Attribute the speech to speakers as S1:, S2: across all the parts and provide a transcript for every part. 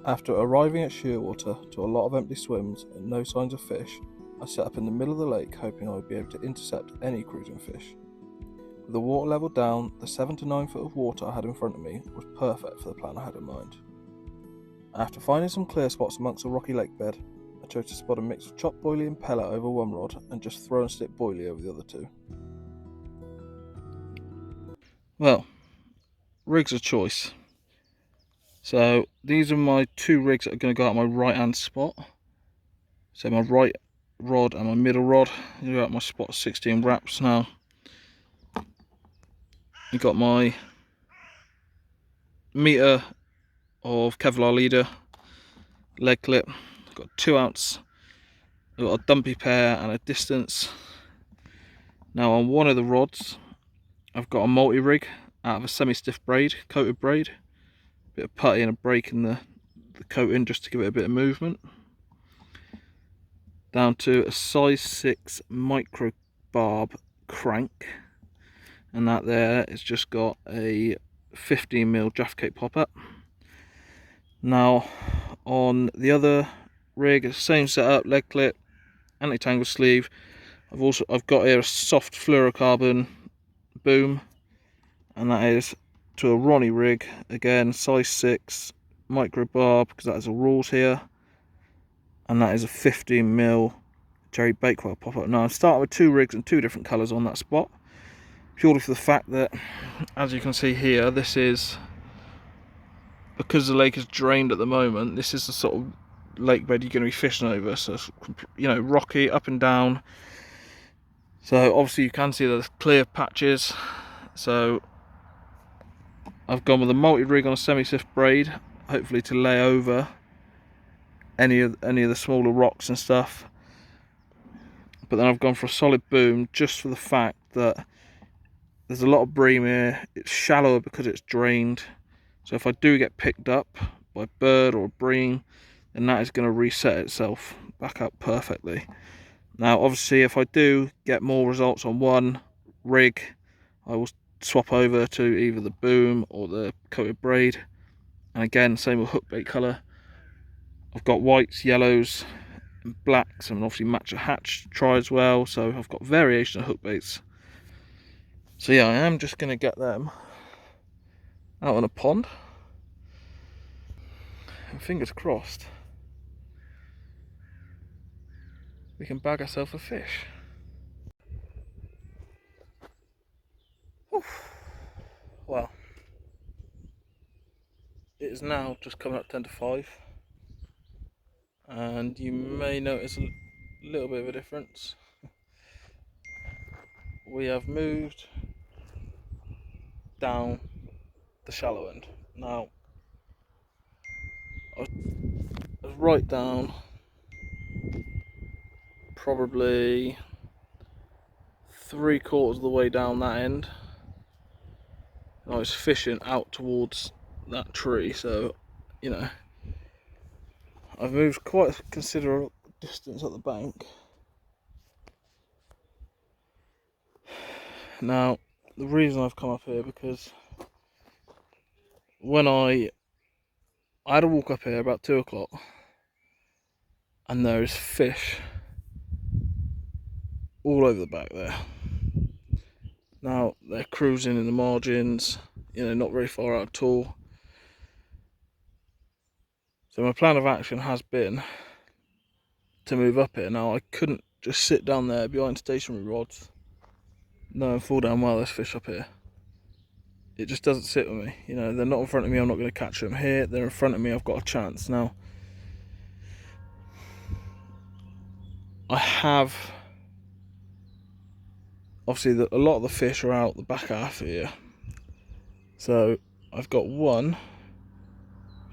S1: After arriving at Shearwater to a lot of empty swims and no signs of fish, I set up in the middle of the lake hoping I would be able to intercept any cruising fish. With the water level down, the 7 to 9 foot of water I had in front of me was perfect for the plan I had in mind. After finding some clear spots amongst the rocky lake bed, I chose to spot a mix of chopped boilie and pellet over one rod and just throw and stick boilie over the other two. Well, rigs of choice. So these are my two rigs that are going to go out my right hand spot. So my right rod and my middle rod go out my spot 16 wraps now. You've got my meter of Kevlar leader, leg clip. I've got 2 ounce. I've got a dumpy pair and a distance. Now on one of the rods, I've got a multi-rig out of a semi-stiff braid, coated braid. Bit of putty and a break in the coating just to give it a bit of movement. Down to a size 6 micro barb crank, and that there is just got a 15mm Jaffa Cake pop-up. Now on the other rig, it's the same setup, leg clip, anti-tangle sleeve. I've got here a soft fluorocarbon boom, and that is to a Ronnie rig, again size 6 micro barb, because that is the rules here, and that is a 15mm Jerry Bakewell pop-up. Now I'm starting with 2 rigs and 2 different colours on that spot, purely for the fact that, as you can see here, this is, because the lake is drained at the moment, this is the sort of lake bed you're going to be fishing over. So it's, you know, rocky up and down, so obviously you can see there's clear patches. So I've gone with a multi-rig on a semi-stiff braid, hopefully to lay over any of the smaller rocks and stuff. But then I've gone for a solid boom just for the fact that there's a lot of bream here. It's shallower because it's drained. So if I do get picked up by a bird or a bream, then that is going to reset itself back up perfectly. Now obviously if I do get more results on one rig, I will swap over to either the boom or the coated braid. And again, same with hook bait colour. I've got whites, yellows and blacks, and obviously match a hatch to try as well. So I've got variation of hook baits. So yeah, I am just going to get them out on a pond, and fingers crossed we can bag ourselves a fish. Oof. Well, it is now just coming up 10 to 5, and you may notice a little bit of a difference. We have moved down the shallow end. Now I was right down, probably 3/4 of the way down that end. I was fishing out towards that tree, so you know I've moved quite a considerable distance up the bank. Now the reason I've come up here, because when I had a walk up here about 2 o'clock, and there is fish all over the back there. Now they're cruising in the margins, you know, not very far out at all. So my plan of action has been to move up here. Now I couldn't just sit down there behind stationary rods knowing full damn well there's fish up here. It just doesn't sit with me. You know, they're not in front of me, I'm not going to catch them. Here, they're in front of me, I've got a chance. Now I have, obviously a lot of the fish are out the back half here. So I've got one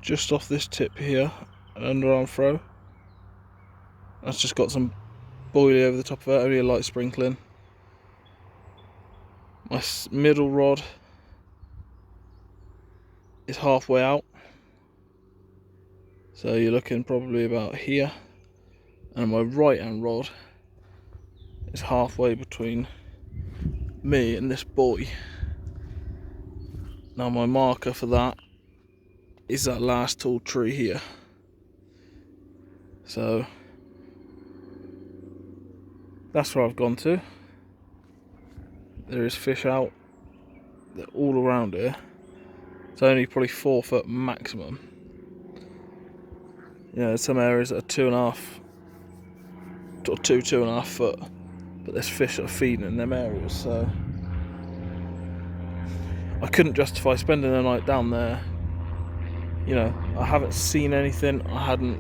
S1: just off this tip here, an underarm throw. That's just got some boilie over the top of it, only a light sprinkling. My middle rod is halfway out, so you're looking probably about here, and my right hand rod is halfway between me and this buoy. Now my marker for that is that last tall tree here. So that's where I've gone to. There is fish out all around here. It's only probably 4 foot maximum. You know, there's some areas that are 2.5 or 2.5 foot, but there's fish that are feeding in them areas, so I couldn't justify spending the night down there. You know, I haven't seen anything, I hadn't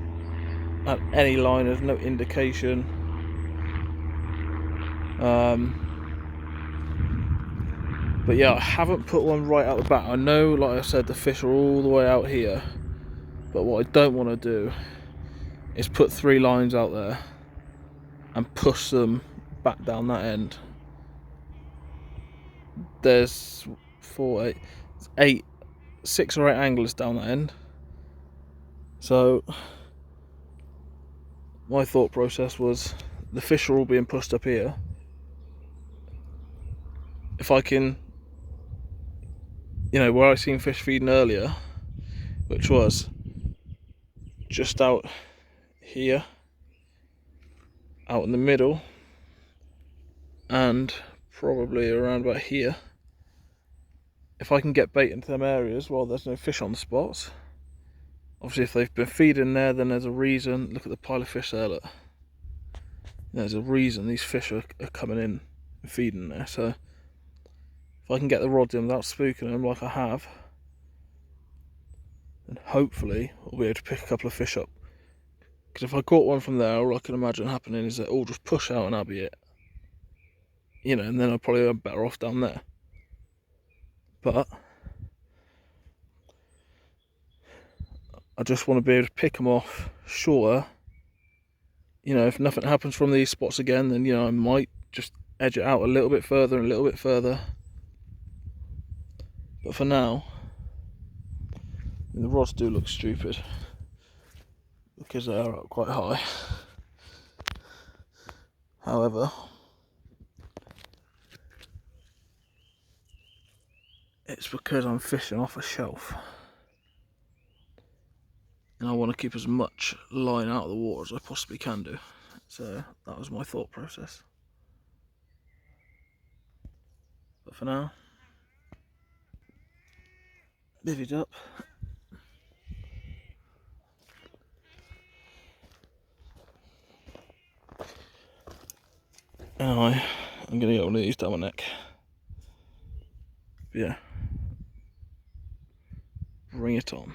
S1: had any line, there's no indication. But yeah, I haven't put one right out the back. I know, like I said, the fish are all the way out here, but what I don't want to do is put 3 lines out there and push them back down that end. There's 6 or 8 anglers down that end. So my thought process was, the fish are all being pushed up here. If I can, you know, where I seen fish feeding earlier, which was just out here, out in the middle, and probably around about here. If I can get bait into them areas while there's no fish on the spots, obviously if they've been feeding there, then there's a reason. Look at the pile of fish there, look. There's a reason these fish are coming in and feeding there. So if I can get the rods in without spooking them like I have, then hopefully I'll be able to pick a couple of fish up. Because if I caught one from there, all I can imagine happening is that all just push out and that'll be it. You know, and then I'll probably be better off down there. But I just want to be able to pick them off shorter. You know, if nothing happens from these spots again, then, you know, I might just edge it out a little bit further and a little bit further. But for now, the rods do look stupid because they are up quite high. However, it's because I'm fishing off a shelf and I want to keep as much line out of the water as I possibly can do. So that was my thought process. But for now, bivvied up. And I'm going to get one of these down my neck. But yeah, bring it on.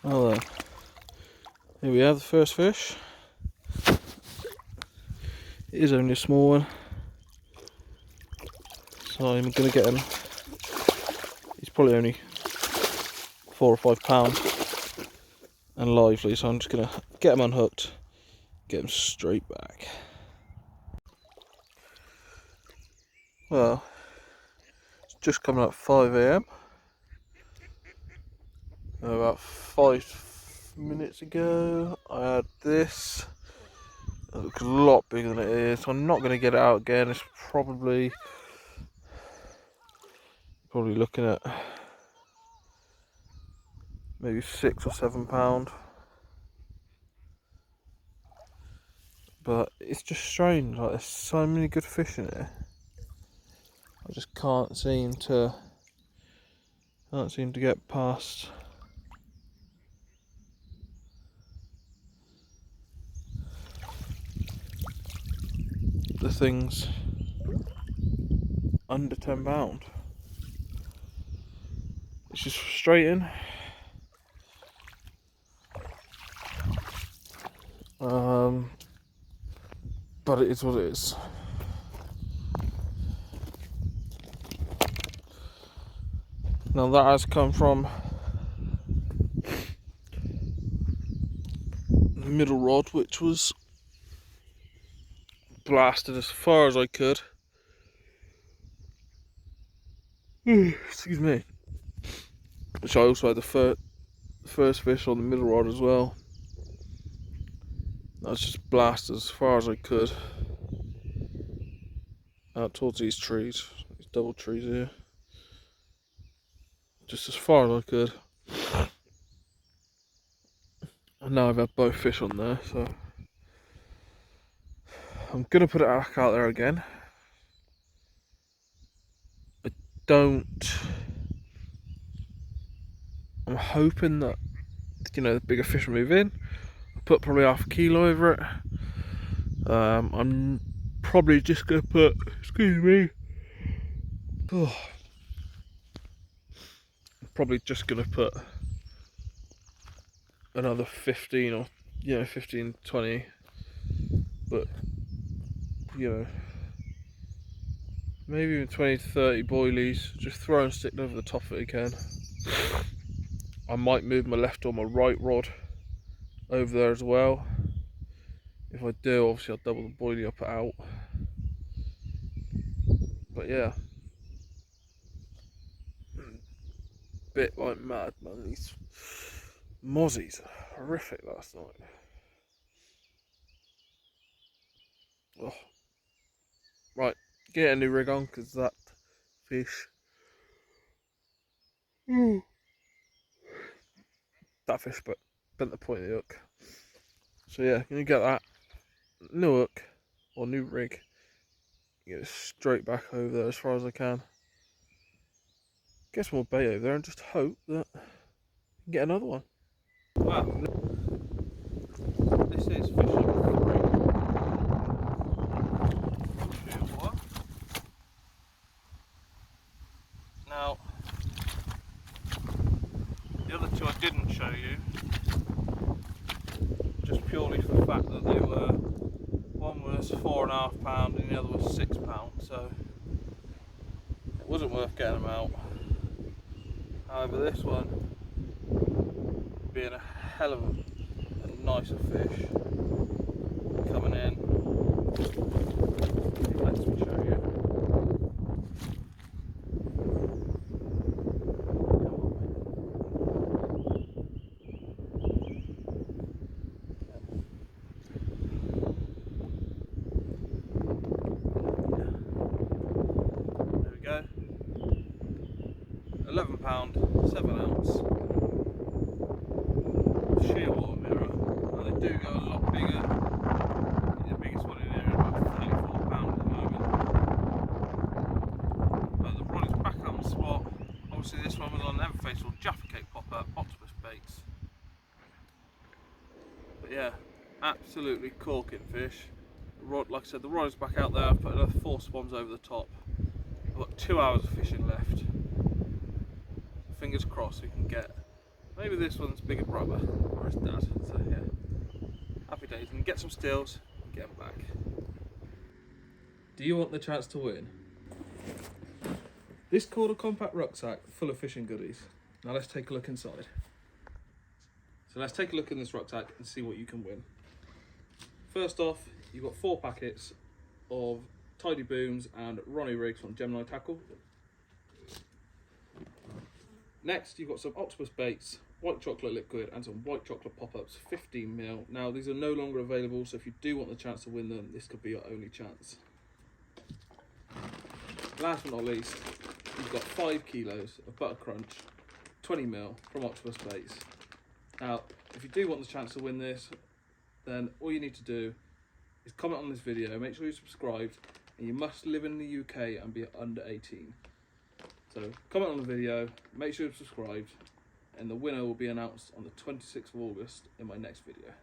S1: Well then, here we have the first fish. It is only a small one, so I'm going to get him. He's probably only 4 or 5 pounds and lively, so I'm just going to get him unhooked, get him straight back. Well, it's just coming up 5 AM. About 5 minutes ago I had this. It looks a lot bigger than it is, so I'm not going to get it out again. It's probably looking at maybe 6 or 7 pound. But it's just strange, like there's so many good fish in it. I just can't seem to get past the things under £10. It's just frustrating. But it is what it is. Now that has come from the middle rod, which was blasted as far as I could. Excuse me. Which I also had the first fish on the middle rod as well. I was just blasted as far as I could. out towards these trees, these double trees here, just as far as I could. And now I've had both fish on there, so I'm gonna put it back out there again. I'm hoping that, you know, the bigger fish will move in. I'll put probably half a kilo over it. I'm probably just gonna put, excuse me, I'm probably just gonna put another 15 or 15, 20, but you know, maybe even 20 to 30 boilies, just throw and stick over the top of it again. I might move my left or my right rod over there as well. If I do, obviously I'll double the boilie up out. But yeah, bit like mad, man. These mozzies are horrific last night. Oh. Right, get a new rig on because that fish, bent the point of the hook. So yeah, gonna get that new hook or new rig, get it straight back over there as far as I can. Get some more bait over there and just hope that I can get another one. Wow, this is fish number 3. Shearwater. Now, the other two I didn't show you, just purely for the fact that they were, one was £4.5 and the other was £6, so it wasn't worth getting them out. However, this one, being a hell of a nicer fish, coming in, let me show you. There we go. £11, 7oz shearwater mirror. Now they do go a lot bigger. The biggest one in here is about £34 at the moment. But the rod is back on the spot. Obviously this one was on Everface or Jaffa Cake popper, octopus baits. But yeah, absolutely corking fish. The rod, like I said, the rod is back out there. I've put another 4 spawns over the top. I've got 2 hours of fishing left. Fingers crossed we can get maybe this one's bigger brother or his dad. So yeah, happy days. And get some stills and get them back. Do you want the chance to win? This quarter compact rucksack full of fishing goodies. Now let's take a look inside. So let's take a look in this rucksack and see what you can win. First off, you've got 4 packets of tidy booms and Ronnie rigs from Gemini Tackle. Next, you've got some octopus baits, white chocolate liquid, and some white chocolate pop-ups, 15mm. Now, these are no longer available, so if you do want the chance to win them, this could be your only chance. Last but not least, you've got 5 kilos of Butter Crunch, 20mm from Octopus Baits. Now, if you do want the chance to win this, then all you need to do is comment on this video, make sure you're subscribed, and you must live in the UK and be under 18. So comment on the video, make sure you're subscribed, and the winner will be announced on the 26th of August in my next video.